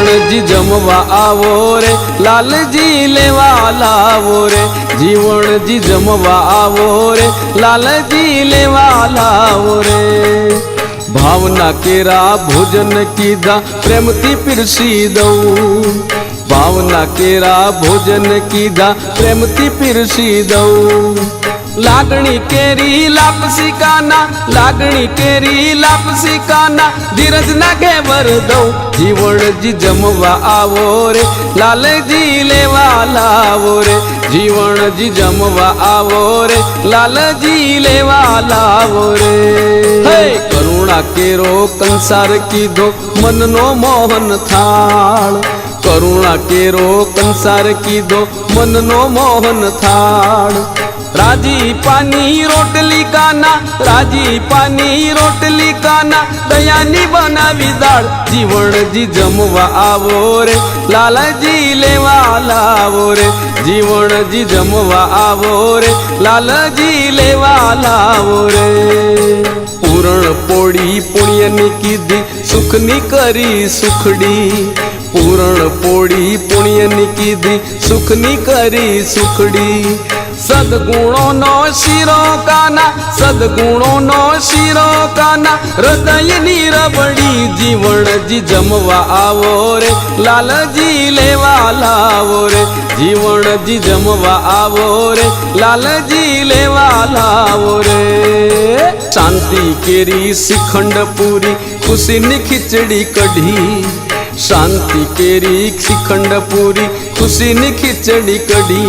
જીવણજી જમવા આવો રે લાલજી લેવા લાવો રે જીવણજી જમવા આવો રે લાલજી લેવા લાવો રે ભાવના કેરા ભોજન કીધા પ્રેમથી પીરસી દઉં ભાવના કેરા ભોજન કીધા પ્રેમથી પીરસી દઉં લાગણી કેરી લાપસી કાના લાગણી કેરી લાપસી કાના ધીરજ ના ઘેવર દઉં જીવણજી જમવા આવો રે લાલજી લેવા લાવો રે જીવણજી જમવા આવો રે લાલજી લેવા લાવો રે હે કરુણા કેરો કંસાર કીધો મનનો મોહન થાળ કરુણા કેરો કંસાર કીધો મનનો મોહન થાળ राजी पानी रोटली काना राजी पानी रोटली काना दयानी बनावी दाळ जीवणजी जमवा आवो रे लालजी लेवा लावो रे जीवणजी जमवा आवो रे लालजी लेवा लावो रे पूरण पोड़ी पुण्यनी कीधी सुखनी करी सुखड़ी पूरण पोड़ी पुण्यनी कीधी सुखनी करी सुखड़ी सद्गुणो नो शिरो काना सद्गुणो नो शिरो काना हृदय रबड़ी जीवणजी जमवा आवो रे लालजी लेवा लावो रे जीवणजी जमवा आवो रे लालजी लेवा लावो रे शांति केरी श्रीखंड पूरी खुशी नी खिचड़ी कढ़ी शांति केरी श्रीखंड पूरी खुशी नी खिचड़ी कढ़ी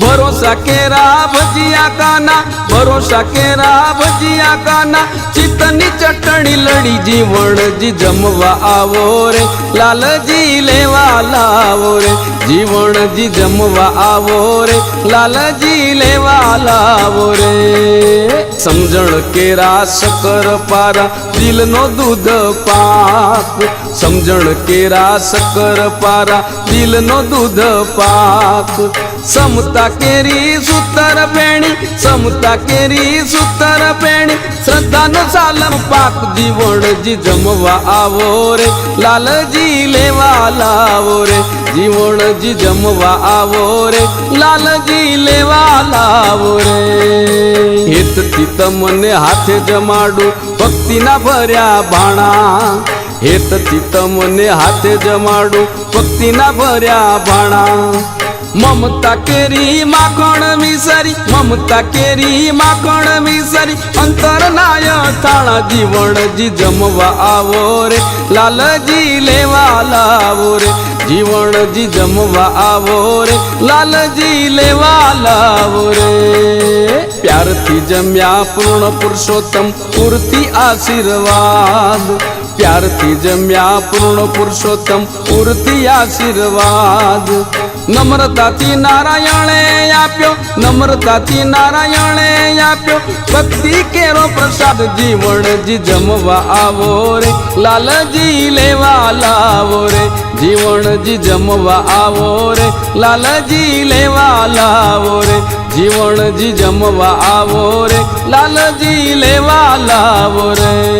भरोसा केरा भजिया काना भरोसा केरा भजिया काना चितनी चटणी लड़ी जीवणजी जमवा आवो रे लालजी लेवा लावो रे जीवणजी जमवा आवो रे लालजी लेवा लावो रे समझण केरा शक्कर पारा दिल नो दूध पाक समझण केरा शक्कर पारा दिल नो दूध पाक समता केरी सूतर पेणी समता केरी सूतर पेणी श्रद्धा नो सालम पाक जीवणजी जमवा आवो रे लालजी लेवा लावो रे जीवणजी जमवा आवो रे लालजी लेवा लावो रे हेतथी तमने हाथे जमाडू भक्ति ना भर्या भाणा हेतथी तमने हाथे जमाडू भक्ति ना भर्या भाणा ममता केरी माखण मिसरी ममता केरी माखण मिसरी अंतर नाय थाणा जीवणजी जमवा आवो रे लालजी लेवा लावो रे जीवणजी जमवा आवो रे लालजी लेवा लावो रे प्यार थी जम्या पूर्ण पुरुषोत्तम पूर्ति आशीर्वाद प्यार थी जम्या पूर्ण पुरुषोत्तम पूर्ति आशीर्वाद नम्रताथी नारायणे आप्यो नम्रताथी नारायणे आप्यो भक्ति केरो प्रसाद जीवणजी जमवा आवो रे लालजी लेवा लावो रे जीवणजी जमवा आवो रे लालजी लेवा लावो रे जीवणजी जमवा आवो रे लालजी लेवा लावो रे।